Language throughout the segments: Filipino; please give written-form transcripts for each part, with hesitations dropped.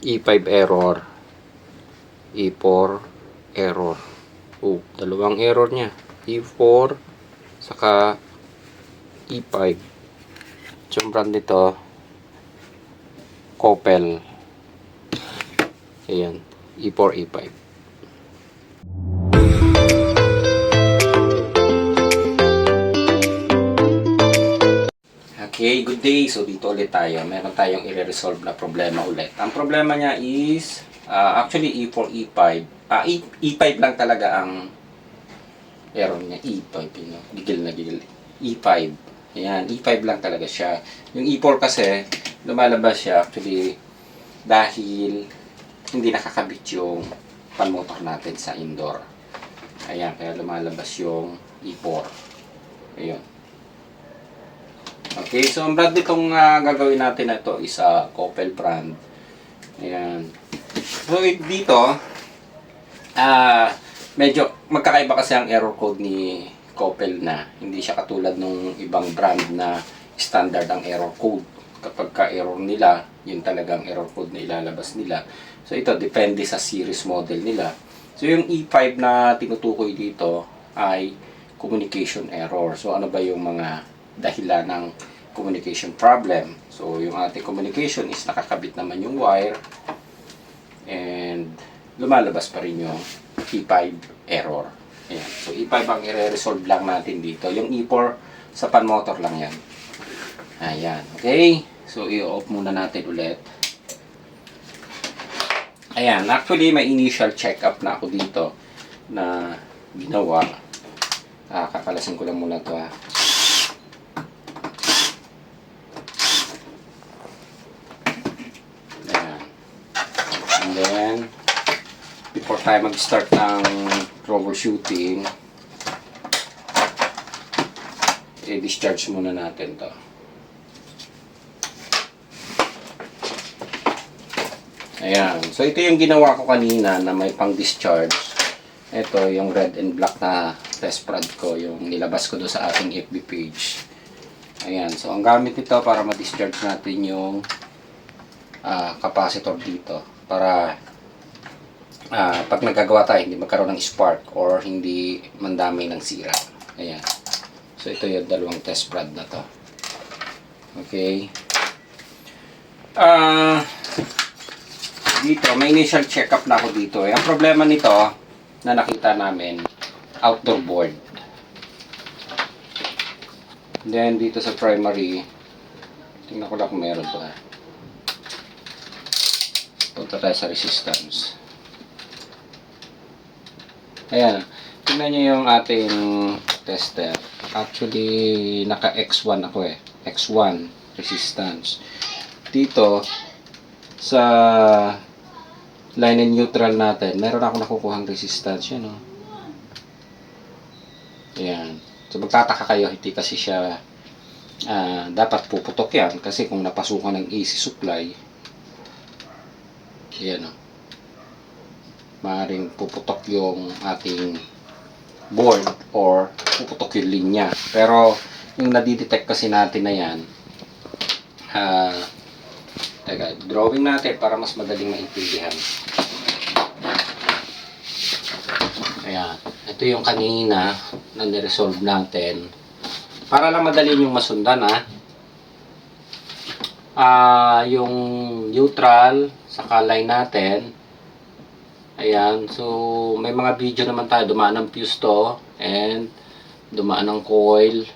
E5 error, E4 error. Dalawang error niya, E4 saka E5. Yung brand nito Coppel. Ayan, E4, E5. Okay, good day. So dito ulit tayo. Meron tayong i-resolve na problema ulit. Ang problema niya is actually E4, E5. E5 lang talaga ang error niya. E5, gigil na gigil. E5. Ayan, E5 lang talaga siya. Yung E4 kasi, lumalabas siya actually dahil hindi nakakabit yung fan motor natin sa indoor. Ayan, kaya lumalabas yung E4. Ayun. Okay, so ang brand nitong gagawin natin na ito is Coppel brand. Ayan. So dito, medyo magkakaiba kasi ang error code ni Coppel na. Hindi siya katulad ng ibang brand na standard ang error code. Kapag ka-error nila, yun talagang error code na ilalabas nila. So ito, depende sa series model nila. So yung E5 na tinutukoy dito ay communication error. So ano ba yung mga dahilan ng communication problem? So yung ating communication is nakakabit naman yung wire and lumalabas pa rin yung E5 error. Ayan. So E5 ang i-resolve lang natin dito. Yung E4 sa pan motor lang yan. Ayan. Okay. So i-off muna natin ulit. Ayan. Actually may initial check-up na ako dito na ginawa. Kakalasin ko lang muna ito ha. And then, before tayo mag-start ng troubleshooting, i-discharge muna natin to. Ayan. So, ito yung ginawa ko kanina na may pang-discharge. Ito, yung red and black na test prod ko, yung nilabas ko doon sa ating FB page. Ayan. So, ang gamit nito para ma-discharge natin yung capacitor dito. Para pag nagagawa tayo, hindi magkaroon ng spark or hindi mandamay ng sira. Ayan. So, ito yung dalawang test prod na to. Okay. Dito, may initial check-up na ako dito. Ang problema nito, na nakita namin, outdoor board. Then, dito sa primary, tingnan ko lang kung meron to. Punta tayo sa resistance. Ayan. Tingnan nyo yung ating tester. Actually, naka X1 ako eh. X1 resistance. Dito, sa line and neutral natin, meron ako nakukuhang resistance. Yan o. Ayan. So, magtataka kayo, hindi kasi siya dapat puputok yan. Kasi kung napasukan ng AC supply, ayan o. Maaaring puputok yung ating board or puputok yung linya. Pero yung nadidetect kasi natin na yan, teka, drawing natin para mas madaling maintindihan. Ayan. Ito yung kanina na niresolve natin. Para lang madali yung masundan yung neutral sa line natin. Ayan. So, may mga video naman tayo. Dumaan ng fuse to. And, dumaan ng coil.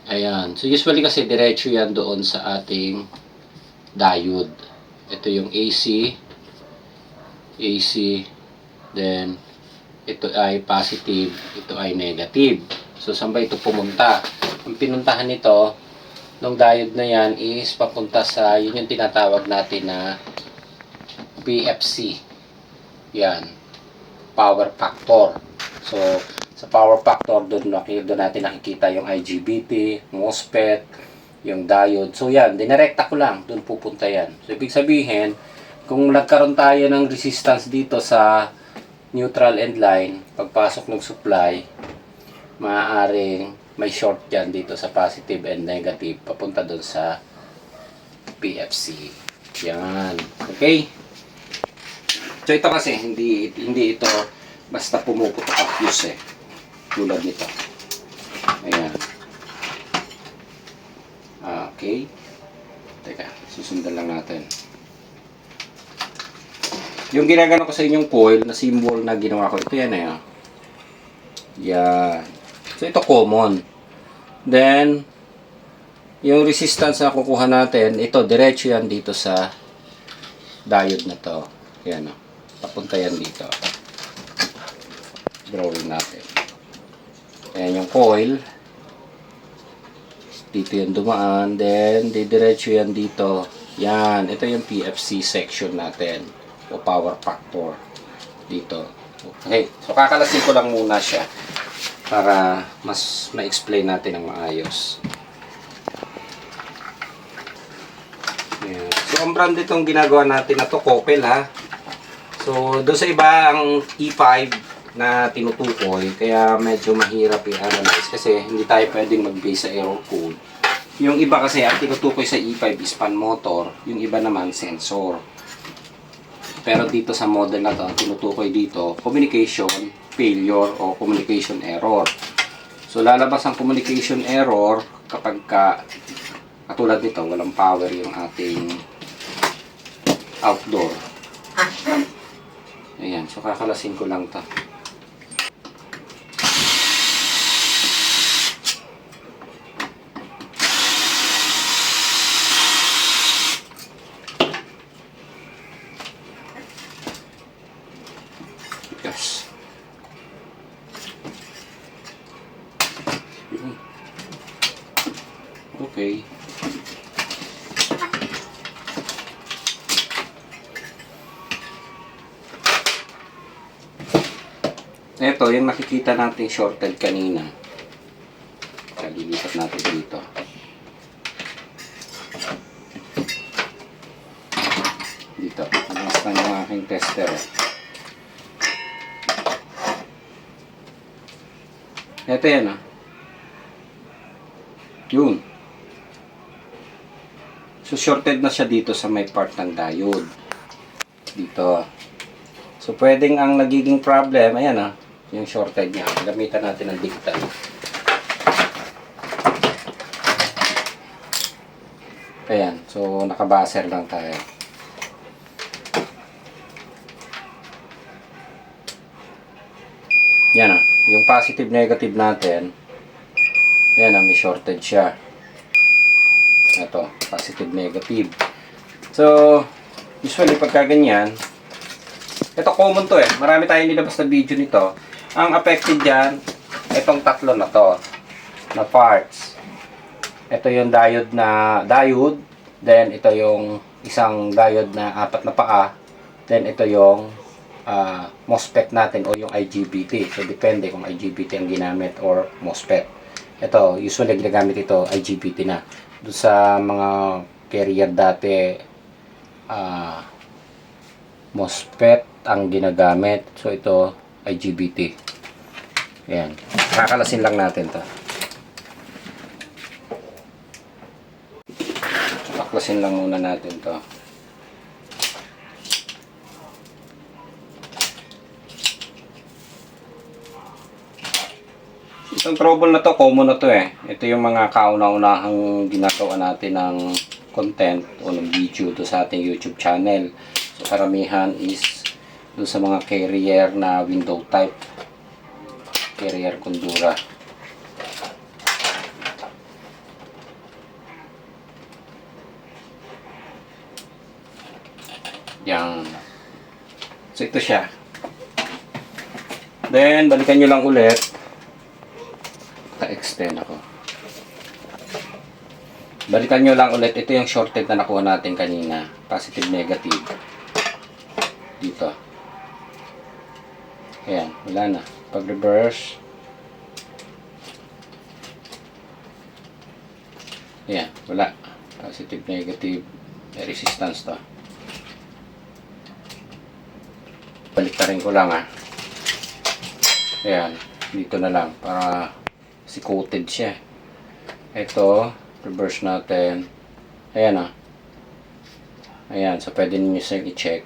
Ayan. So, usually kasi diretso yan doon sa ating diode. Ito yung AC. AC. Then, ito ay positive. Ito ay negative. So, saan ba ito pumunta? Ang pinuntahan nito, nung diode na yan is papunta sa, yun yung tinatawag natin na PFC. Yan. Power factor. So, sa power factor, doon natin nakikita yung IGBT, MOSFET, yung diode. So, yan. Dinirekta ko lang. Doon pupunta yan. So, ibig sabihin, kung nagkaroon tayo ng resistance dito sa neutral end line, pagpasok ng supply, maaaring may short dyan dito sa positive and negative papunta doon sa PFC. Yan. Okay? So ito kasi, hindi ito basta pumuputok ang fuse eh. Tulad nito. Ayan. Okay. Teka, susundan lang natin. Yung ginagano ko sa inyong coil na symbol na ginawa ko, ito yan eh. Yan. So ito common. Then, yung resistance na kukuha natin, ito diretso yan dito sa diode na to. Yan o. Papunta yan dito. Drawing natin. Ayan yung coil. Dito yung dumaan. Then, didiretso yan dito. Yan. Ito yung PFC section natin. O power factor. Dito. Okay. So, kakalasin ko lang muna siya. Para mas ma-explain natin ang maayos. Ayan. So, ang brand itong ginagawa natin na to, Coppel ha. So, doon sa iba ang E5 na tinutukoy, kaya medyo mahirap i-analyze kasi hindi tayo pwedeng mag-base sa error code. Yung iba kasi ang tinutukoy sa E5 is fan motor, yung iba naman sensor. Pero dito sa model na to, ang tinutukoy dito, communication failure o communication error. So lalabas ang communication error kapag katulad nito, walang power yung ating outdoor. Ayan, so kakalasin ko lang to. Yes. Okay. Ito, yung nakikita natin shorted kanina. Kaya lilipat natin dito. Dito. Mas na yung aking tester. Ito yan ah. Yun. So, shorted na siya dito sa may part ng diode. Dito. So, pwedeng ang nagiging problem, ayan ah, yung shorted niya. Gamitan natin ng digital. Ayan. So, nakabaser lang tayo. Yan ah. Yung positive negative natin, ayan ah, may shorted siya. Ito, positive negative. So, usually pagka ganyan, ito common to eh. Marami tayong nilabas na video nito. Ang affected dyan, itong tatlo na to, na parts. Ito yung diode na diode. Then, ito yung isang diode na 4 na paa. Then, ito yung MOSFET natin o yung IGBT. So, depende kung IGBT ang ginamit or MOSFET. Ito, usually ginagamit ito, IGBT na. Doon sa mga carrier dati, MOSFET ang ginagamit. So, ito, IGBT. Ayan. Kakalasin lang natin to. Kaklasin lang muna natin to. Itong trouble na to, common na to eh. Ito yung mga kauna-unahang ginagawa natin ng content o ng video to sa ating YouTube channel. So, karamihan is doon sa mga carrier na window type. Carrier Kundura. Yan. So, ito siya. Then, balikan nyo lang ulit. Extend ako. Balikan nyo lang ulit. Ito yung shorted na nakuha natin kanina. Positive, negative. Dito. Ayan. Wala na. Pag reverse. Ayan. Wala. Positive, negative. May resistance to. Baliktarin ko lang ah. Ayan. Dito na lang. Para si coated siya. Ito, reverse natin. Ayan ah. Ayan, so pwede ninyo siyang i-check.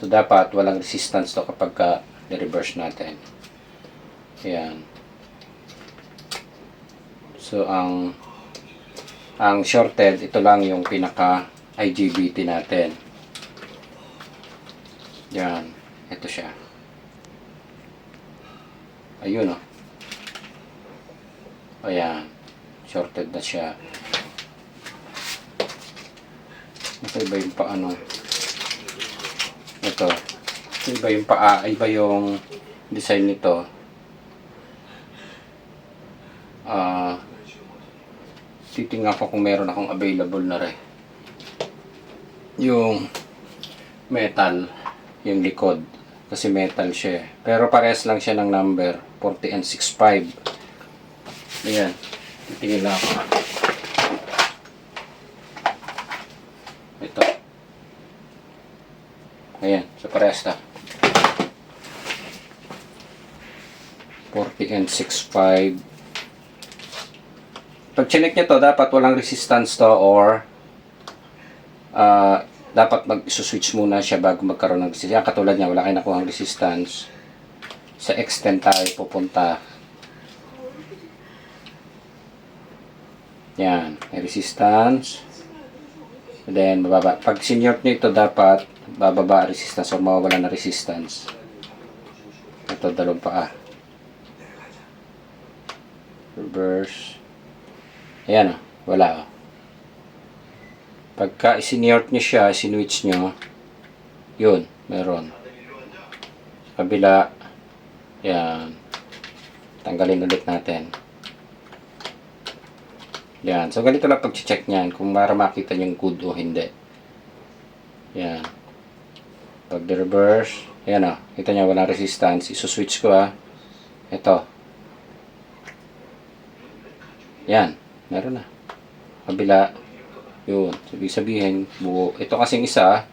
So dapat walang resistance to kapag i-reverse natin. Ayan. So ang shorted, ito lang yung pinaka IGBT natin. Yan, ito siya. Ayun oh. Ayan, shorted na siya. Iba yung paano. Ito. Iba yung iba yung design nito. Titingnan ko kung meron akong available na rin. Yung metal, yung likod. Kasi metal siya. Pero parehas lang siya ng number 40 and 65. Ayan. Titingin lang ako. Ito. Ayan. So parehas na. 40 and 65. Pag chinek nyo to, dapat walang resistance to or dapat mag-switch muna siya bago magkaroon ng resistance. Yan, katulad niya, wala kayo nakuha ang resistance. Sa extend tayo pupunta. Yan, may resistance. And then, bababa. Pag sinyork nyo ito, dapat bababa resistance o mawawala na resistance. Ito, dalawang paa. Reverse. Ayan o, wala o. Pagka isinyork nyo siya, sinwitch nyo, yun, meron. Sa kabila, yan. Tanggalin ulit natin. Yan. So, ganito lang pag-check nyan kung para makita nyo good o hindi. Yan. Pag reverse, yan o. Kita nyo, walang resistance. Isuswitch ko ito. Yan. Meron na. Kabila, yun. So, ibig sabihin, buo. Ito kasing isa,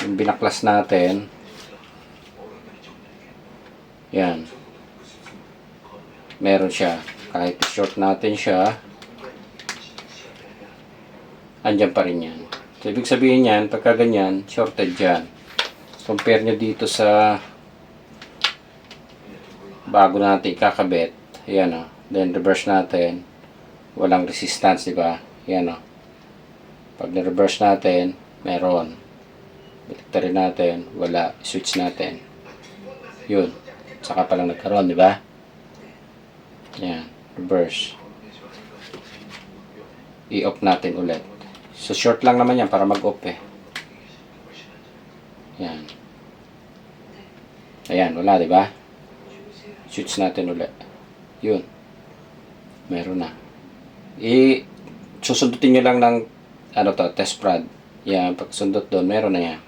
yung binaklas natin, yan. Meron siya. Kahit short natin siya, andyan pa rin yan. So, ibig sabihin yan, pagka ganyan, shorted dyan. Compare nyo dito sa bago natin kakabit. Ayan o. Then, reverse natin. Walang resistance, di ba? Ayan o. Pag na-reverse natin, meron. Baliktarin natin, wala. Switch natin. Yun. Saka palang nagkaroon, di ba? Ayan. Reverse. I-off natin ulit. So, short lang naman yan para mag-off eh. Ayan. Ayan, wala, di ba? Switch natin ulit. Yun. Meron na. Susundutin nyo lang ng test prod. Yan, pag sundot doon, meron na yan.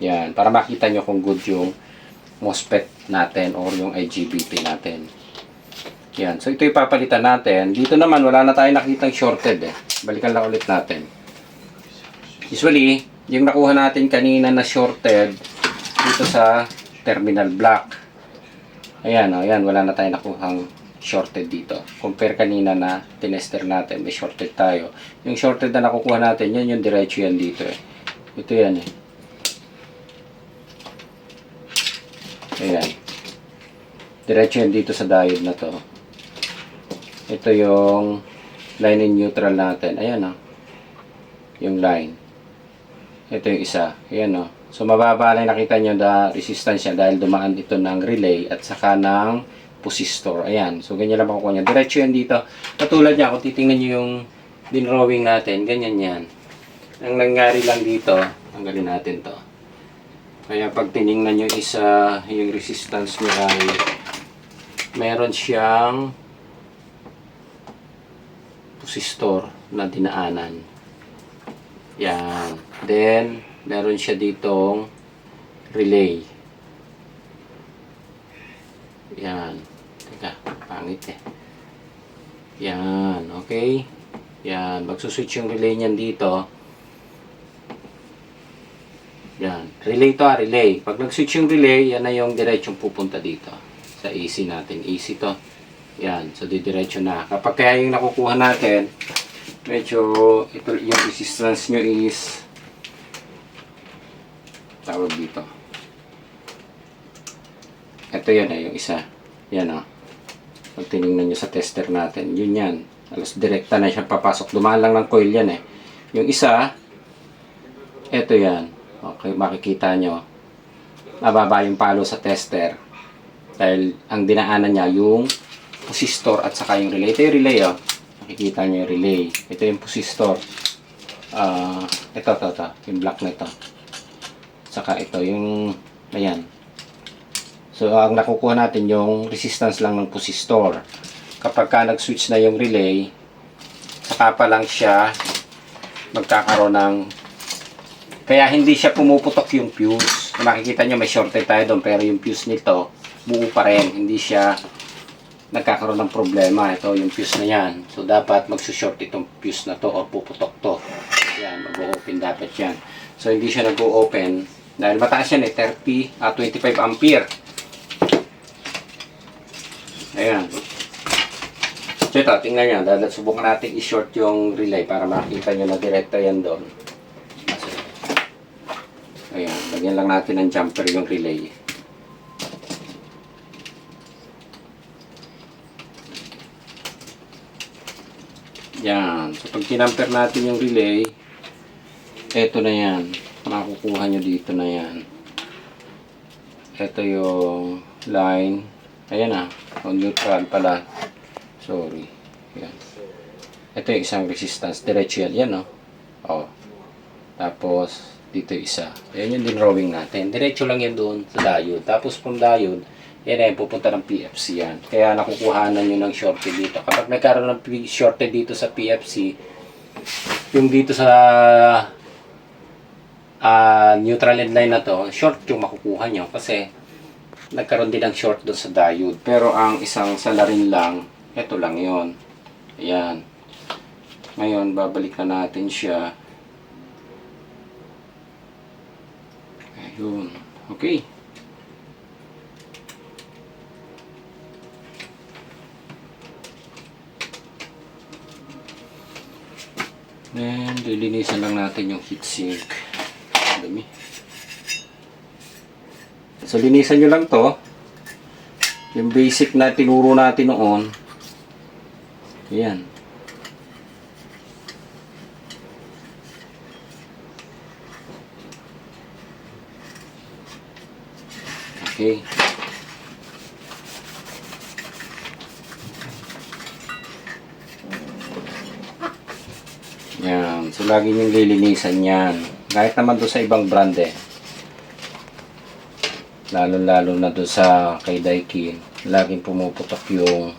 Yan, para makita nyo kung good yung MOSFET natin or yung IGBT natin. Yan, so ito ipapalitan natin. Dito naman, wala na tayo nakitang shorted eh. Balikan lang ulit natin. Usually, yung nakuha natin kanina na shorted dito sa terminal block. Ayan, ayan, wala na tayo nakuhang shorted dito. Compare kanina na tinester natin, may shorted tayo. Yung shorted na nakukuha natin, yan yung diretso yan dito eh. Ito yan eh. Ayan. Diretso yan dito sa diode na to. Ito yung line in neutral natin. Ayan o. Yung line. Ito yung isa. Ayan o. So mababa lang nakita nyo na resistance niya dahil dumaan ito ng relay at saka ng resistor. Ayan. So, ganyan lang makukuha niya. Diretso yan dito. Katulad niya, kung titingnan niyo yung dinrawing natin, ganyan yan. Ang nangyari lang dito, tanggalin natin to. Kaya pag tiningnan nyo isa, yung resistance niya ay meron siyang resistor na dinaanan. Yan. Then, meron siya ditong relay. Yan. Teka, pangit eh. Yan, okay. Yan, magsuswitch yung relay niyan dito. Yan, relay to relay. Pag nag-switch yung relay, yan na yung diretsong pupunta dito. Sa AC natin, AC to. Yan, so didiretso na. Kapag kaya yung nakukuha natin, medyo ito, yung resistance nyo is tawag dito. Ito yan yung isa. Yan Pag tinignan nyo sa tester natin, yun yan. Alas direkta na siya papasok. Dumaan lang ng coil yan Yung isa, ito yan. Okay, makikita nyo. Nababa yung palo sa tester. Dahil ang dinaanan niya yung resistor at saka yung relay. Ito yung relay Makikita nyo yung relay. Ito yung resistor. Ito. Yung black na ito. Saka ito yung, ayan. So, ang nakukuha natin yung resistance lang ng resistor. Kapag ka nag-switch na yung relay, saka pa lang siya magkakaroon ng, kaya hindi siya pumuputok yung fuse. Makikita nyo may shorted tayo doon, pero yung fuse nito buo pa rin. Hindi siya nagkakaroon ng problema. Ito yung fuse na yan. So, dapat magsushort itong fuse na to o puputok to. Yan, mag-o-open dapat yan. So, hindi siya nag-o-open dahil mataas yan 25 ampere. Ayan. So ito, tingnan nyo. Subukan natin i-short yung relay para makita nyo na direkta yan doon. Ayan. Lagyan lang natin ng jumper yung relay. Yan. So pag kinamper natin yung relay, eto na yan. Makukuha nyo dito na yan. Ito yung line. Ayan on neutral pala. Sorry. Yan. Ito yung isang resistance. Diretso yan. Tapos, dito yung isa. Ayan yung drawing natin. Diretso lang yan doon sa diode. Tapos from diode, yan pupunta ng PFC yan. Kaya nakukuhanan nyo ng shorted dito. Kapag nagkaroon ng shorted dito sa PFC, yung dito sa neutral end line na to, short yung makukuha nyo. Kasi, nagkaroon din ng short doon sa diode. Pero ang isang salarin lang, ito lang yon. Ayan. Ngayon, babalik na natin siya. Ayun. Okay. Then, lilinisan lang natin yung heatsink. Dami. So, linisan nyo lang to. Yung basic na tinuro natin noon. Ayan. Okay. Yan. So, lagi nyo lilinisan yan. Kahit naman doon sa ibang brand lalo na doon sa kay Daikin, laging pumuputok yung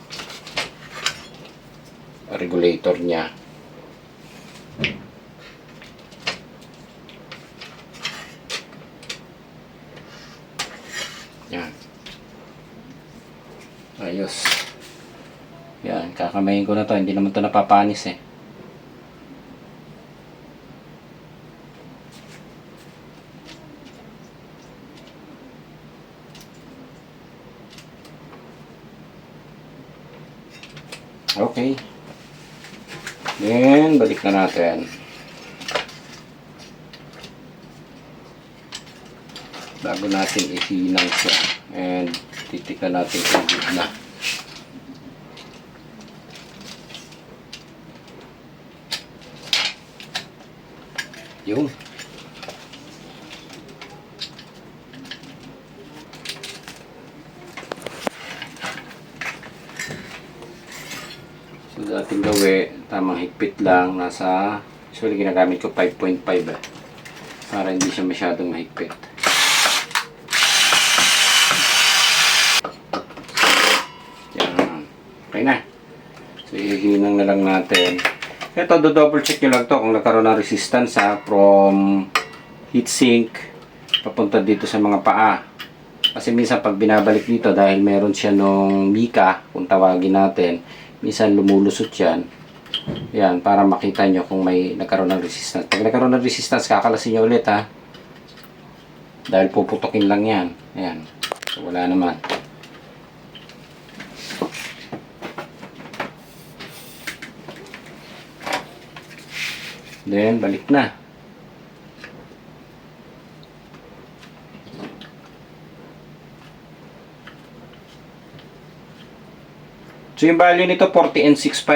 regulator niya. Yan. Ayos. Yan, kakamayin ko na to. Hindi naman to napapanis Okay. Then, balik na natin. Bago natin ihinang siya. And, titikman natin kung good na. Yun. So, dating gawin, tamang higpit lang, nasa, usually ginagamit ko 5.5 para hindi siya masyadong mahigpit. Yan. Okay na. So, ihinang na lang natin. Ito, double check nyo lang to kung nagkaroon ng resistance from heatsink papunta dito sa mga paa. Kasi minsan pag binabalik dito dahil meron siya nung mika, kung tawagin natin, minsan lumulusot yan. Yan, para makita nyo kung may nagkaroon ng resistance. Pag nagkaroon ng resistance, kakalasin nyo ulit dahil puputokin lang yan. Ayan. So, wala naman. Then, balik na. So yung value nito 40N65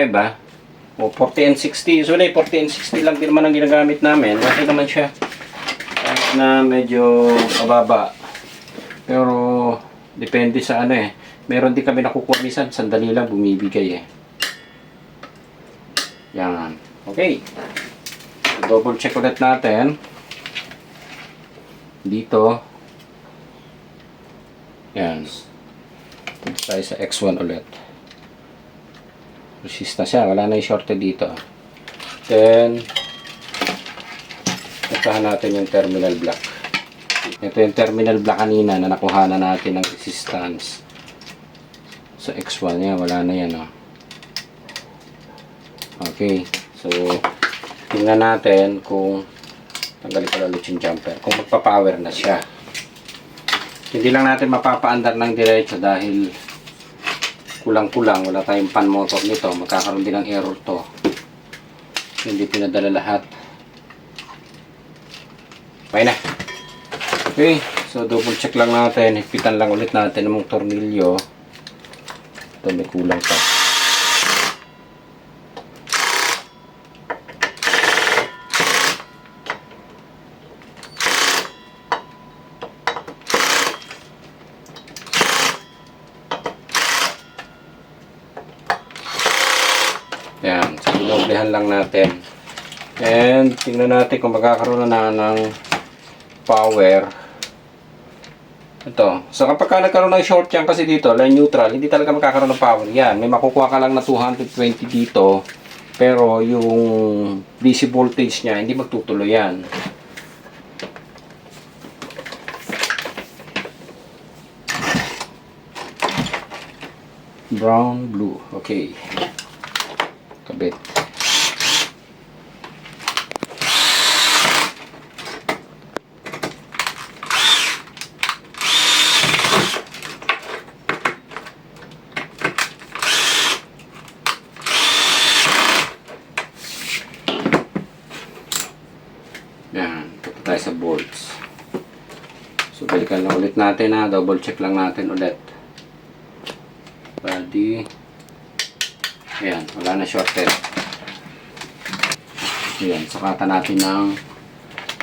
o 40N60. Usually 40N60 lang din naman ang ginagamit namin. Okay naman siya. Kahit na medyo mababa. Pero depende sa ano eh. Meron din kami nakukuha minsan. Sandali lang bumibigay eh. Yan. Okay. So, double check ulit natin. Dito. Yan. Punta tayo sa X1 ulit. Resist na siya. Wala na yung shorted dito. Then, puntahan natin yung terminal block. Ito yung terminal block kanina na nakuha na natin ng resistance. Sa X1 niya. Wala na yan. Okay. So, tingnan natin kung tanggalin pala ulit yung jumper. Kung magpa-power na siya. Hindi lang natin mapapaandar ng diretso dahil kulang-kulang, wala tayong pan motor nito, magkakaroon din ng error to. Hindi pinadala lahat. Okay na. Okay, so double check lang natin, hipitan lang ulit natin ng tornilyo. Ito may kulang pa. Yan, so dinoblehan lang natin. And tingnan natin kung magkakaroon na ng power. Ito. So kapag ka nagkaroon ng short yan kasi dito, line neutral, hindi talaga magkakaroon ng power. Yan, may makukuha ka lang na 220 dito. Pero yung DC voltage niya, hindi magtutuloy yan. Brown, blue. Okay. Kabit. Yan. Punta tayo sa bolts. So, balikan lang ulit natin double check lang natin ulit. Body. Ayan, wala na shorted. Ayan, sukatan natin ng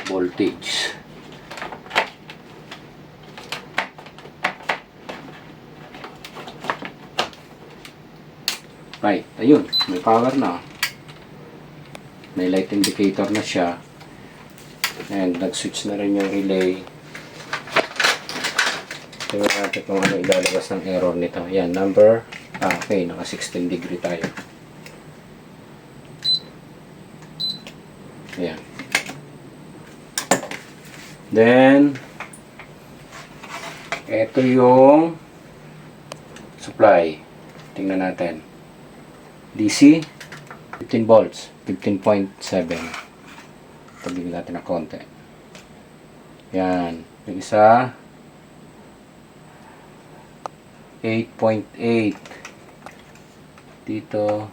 voltage. Right, ayun, may power na. May light indicator na siya. And nag-switch na rin yung relay. Tingnan natin kung ano ilalabas ng error nito. Ayan, number. Okay, naka 16 degree tayo. Ayan. Then, ito yung supply. Tingnan natin. DC, 15 volts, 15.7. Pagiging natin ng konti. Yan. Yung isa, 8.8. Dito,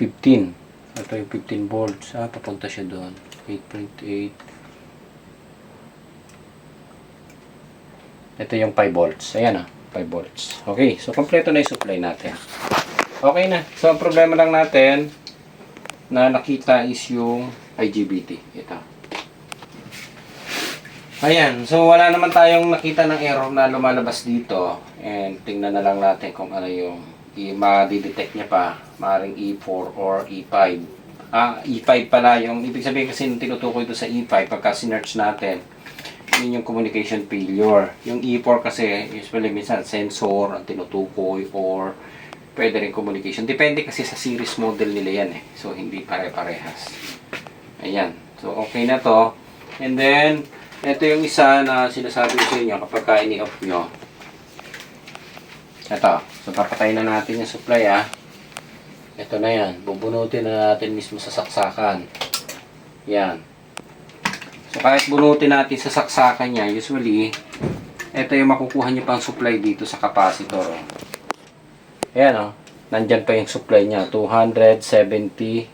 15. Ito yung 15 volts. Papunta siya doon. 8.8. Ito yung 5 volts. Ayan 5 volts. Okay, so kompleto na yung supply natin. Okay na. So, ang problema lang natin na nakita is yung IGBT. Ito. Ayan. So, wala naman tayong nakita ng error na lumalabas dito. And tingnan na lang natin kung ano yung ma-detect niya pa. Maring E4 or E5. E5 pala. Yung ibig sabihin kasi tinutukoy ito sa E5 pagka sinerch natin. Yun yung communication failure. Yung E4 kasi usually minsan sensor ang tinutukoy or pwede rin communication. Depende kasi sa series model nila yan So, hindi pare-parehas. Ayan. So, okay na to. And then, ito yung isa na sinasabi ko sa inyo kapag ini-off nyo. Ito. So, papatayin na natin yung supply Ito na yan. Bubunutin na natin mismo sa saksakan. Yan. So, kahit bunutin natin sa saksakan niya, usually, ito yung makukuha nyo pang supply dito sa capacitor. Ayan nandyan pa yung supply niya. 270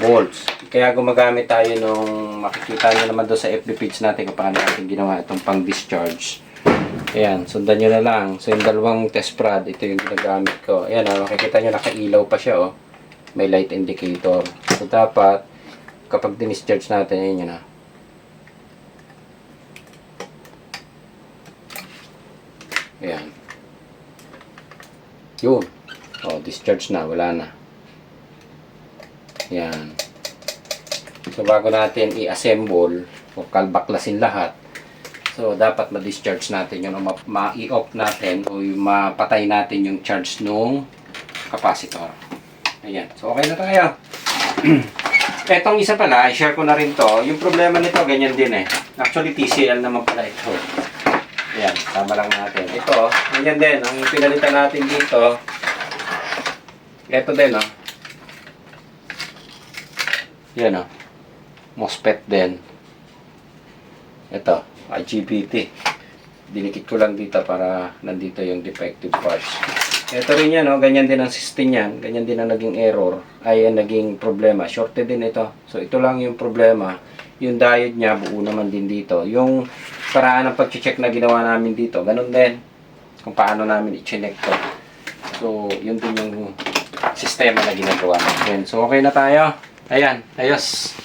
volts. Kaya gumagamit tayo nung makikita nyo naman doon sa FB page natin kung paano natin ginawa itong pang discharge. Ayan, sundan nyo na lang. So, yung dalawang test prod, ito yung ginagamit ko. Ayan, makikita nyo, nakailaw pa siya, oh. May light indicator. So, dapat, kapag dinischarge natin, ayan yun, Ayan. Yun. Oh, discharge na. Wala na. Ayan. So, bago natin i-assemble o kalbaklasin lahat, so, dapat ma-discharge natin yun o ma-i-off natin o mapatay natin yung charge nung capacitor. Ayan. So, okay na tayo. Etong isa pala, i-share ko na rin to. Yung problema nito, ganyan din eh. Actually, TCL naman pala ito. Ayan, tama lang natin. Ito, ganyan din. Ang pinalitan natin dito, ito din, oh. Yan, oh. MOSFET din. Ito, IGBT. Dinikit ko lang dito para nandito yung defective parts. Ito rin yan, oh. Ganyan din ang system yan. Ganyan din ang naging error. Ay, ang naging problema. Shorted din ito. So, ito lang yung problema. Yung diode niya, buo naman din dito. Yung paraan ng pag-check na ginawa namin dito, ganun din. Kung paano namin i-check to. So, yun din yung sistema na ginagawa natin. So, okay na tayo. Ayan, ayos.